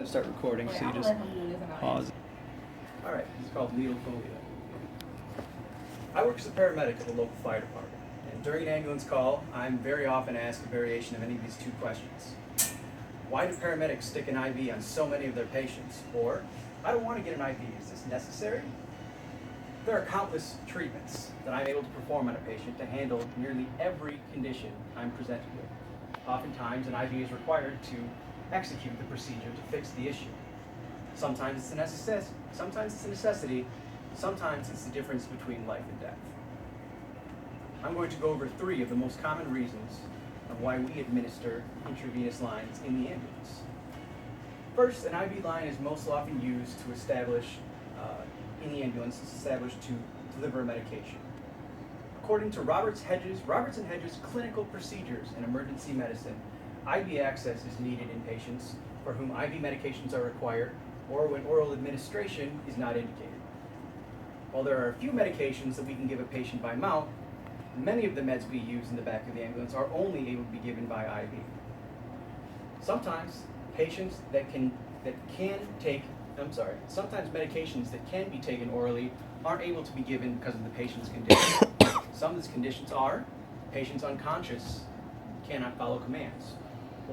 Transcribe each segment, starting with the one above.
to start recording, Wait, so you I'm just gonna let him do this and I'll pause. All right, it's called needle phobia. I work as a paramedic at the local fire department, and during an ambulance call, I'm very often asked a variation of any of these two questions. Why do paramedics stick an IV on so many of their patients? Or, I don't want to get an IV, is this necessary? There are countless treatments that I'm able to perform on a patient to handle nearly every condition I'm presented with. Oftentimes, an IV is required to execute the procedure to fix the issue. Sometimes it's a necessity, sometimes it's the difference between life and death. I'm going to go over 3 of the most common reasons of why we administer intravenous lines in the ambulance. First, an IV line is most often used to establish, in the ambulance, it's established to deliver a medication. According to Roberts and Hedges Clinical Procedures in Emergency Medicine, IV access is needed in patients for whom IV medications are required or when oral administration is not indicated. While there are a few medications that we can give a patient by mouth, many of the meds we use in the back of the ambulance are only able to be given by IV. Sometimes sometimes medications that can be taken orally aren't able to be given because of the patient's condition. Some of these conditions are patients unconscious, cannot follow commands,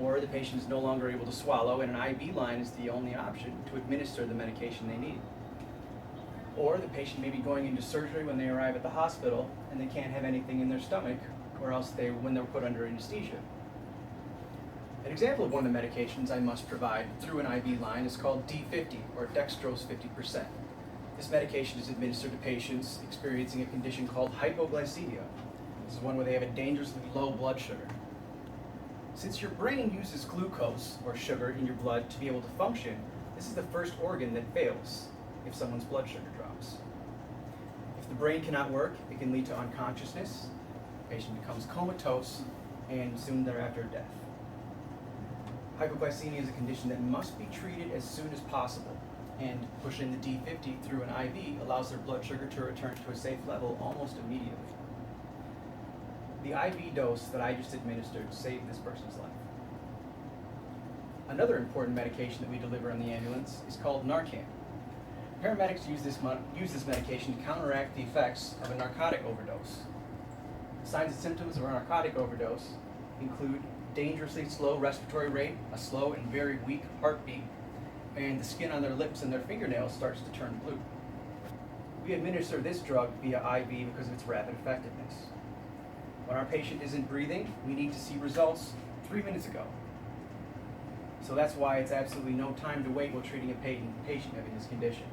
or the patient is no longer able to swallow and an IV line is the only option to administer the medication they need. Or the patient may be going into surgery when they arrive at the hospital and they can't have anything in their stomach, or else when they're put under anesthesia. An example of one of the medications I must provide through an IV line is called D50, or dextrose 50%. This medication is administered to patients experiencing a condition called hypoglycemia. This is one where they have a dangerously low blood sugar. Since your brain uses glucose, or sugar, in your blood to be able to function, this is the first organ that fails if someone's blood sugar drops. If the brain cannot work, it can lead to unconsciousness, the patient becomes comatose, and soon thereafter death. Hypoglycemia is a condition that must be treated as soon as possible, and pushing the D50 through an IV allows their blood sugar to return to a safe level almost immediately. The IV dose that I just administered saved this person's life. Another important medication that we deliver in the ambulance is called Narcan. Paramedics use this medication to counteract the effects of a narcotic overdose. Signs and symptoms of a narcotic overdose include dangerously slow respiratory rate, a slow and very weak heartbeat, and the skin on their lips and their fingernails starts to turn blue. We administer this drug via IV because of its rapid effectiveness. When our patient isn't breathing, we need to see results 3 minutes ago. So that's why it's absolutely no time to wait while treating a patient having this condition.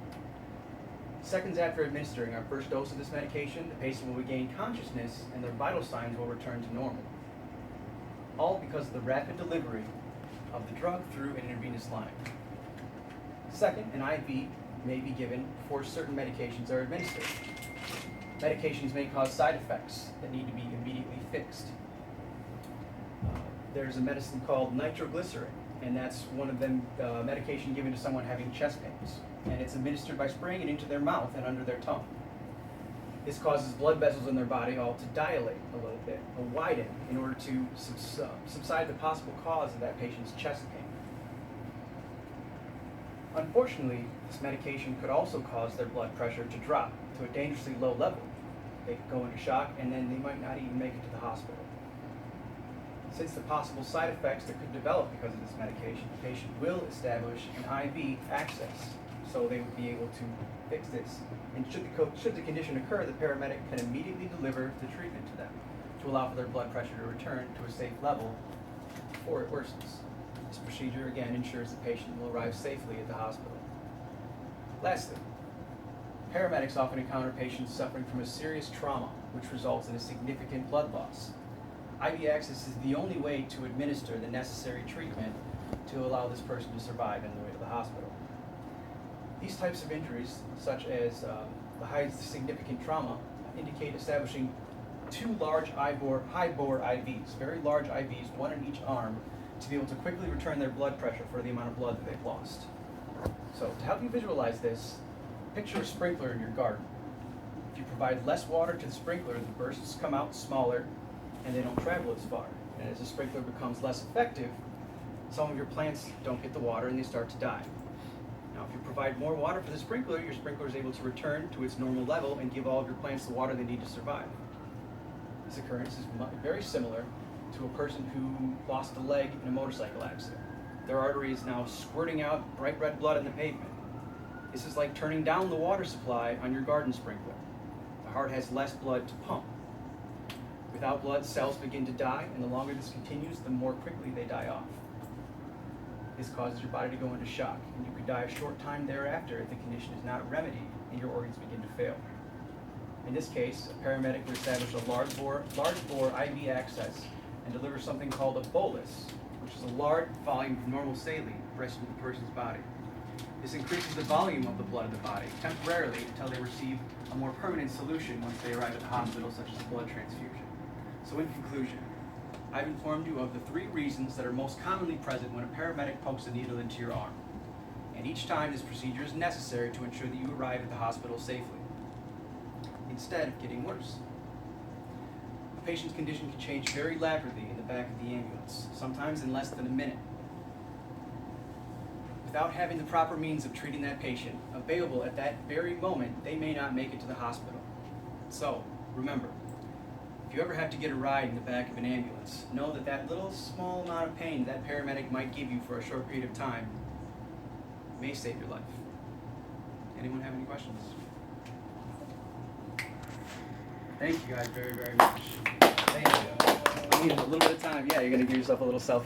Seconds after administering our first dose of this medication, the patient will regain consciousness and their vital signs will return to normal. All because of the rapid delivery of the drug through an intravenous line. Second, an IV may be given before certain medications are administered. Medications may cause side effects that need to be immediately fixed. There's a medicine called nitroglycerin, and that's one of them medication given to someone having chest pains, and it's administered by spraying it into their mouth and under their tongue. This causes blood vessels in their body all to dilate a little bit, or widen, in order to subside the possible cause of that patient's chest pain. Unfortunately, this medication could also cause their blood pressure to drop to a dangerously low level. They could go into shock and then they might not even make it to the hospital. Since the possible side effects that could develop because of this medication, the patient will establish an IV access, so they would be able to fix this. And should the condition occur, the paramedic can immediately deliver the treatment to them to allow for their blood pressure to return to a safe level before it worsens. This procedure, again, ensures the patient will arrive safely at the hospital. Lastly, paramedics often encounter patients suffering from a serious trauma, which results in a significant blood loss. IV access is the only way to administer the necessary treatment to allow this person to survive on the way to the hospital. These types of injuries, such as the high significant trauma, indicate establishing 2 large high-bore IVs, very large IVs, one in each arm, to be able to quickly return their blood pressure for the amount of blood that they've lost. So to help you visualize this, picture a sprinkler in your garden. If you provide less water to the sprinkler, the bursts come out smaller and they don't travel as far. And as the sprinkler becomes less effective, some of your plants don't get the water and they start to die. Now, if you provide more water for the sprinkler, your sprinkler is able to return to its normal level and give all of your plants the water they need to survive. This occurrence is very similar to a person who lost a leg in a motorcycle accident. Their artery is now squirting out bright red blood in the pavement. This is like turning down the water supply on your garden sprinkler. The heart has less blood to pump. Without blood, cells begin to die, and the longer this continues, the more quickly they die off. This causes your body to go into shock, and you could die a short time thereafter if the condition is not remedied and your organs begin to fail. In this case, a paramedic would establish a large bore IV access and deliver something called a bolus, which is a large volume of normal saline pressed into the person's body. This increases the volume of the blood in the body temporarily until they receive a more permanent solution once they arrive at the hospital, such as a blood transfusion. So in conclusion, I've informed you of the 3 reasons that are most commonly present when a paramedic pokes a needle into your arm. And each time this procedure is necessary to ensure that you arrive at the hospital safely, instead of getting worse. A patient's condition can change very rapidly in the back of the ambulance, sometimes in less than a minute. Without having the proper means of treating that patient available at that very moment, they may not make it to the hospital. So, remember, if you ever have to get a ride in the back of an ambulance, know that that little small amount of pain that paramedic might give you for a short period of time may save your life. Anyone have any questions? Thank you guys very, very much. Thank you. I need a little bit of time. Yeah, you're going to give yourself a little selfie.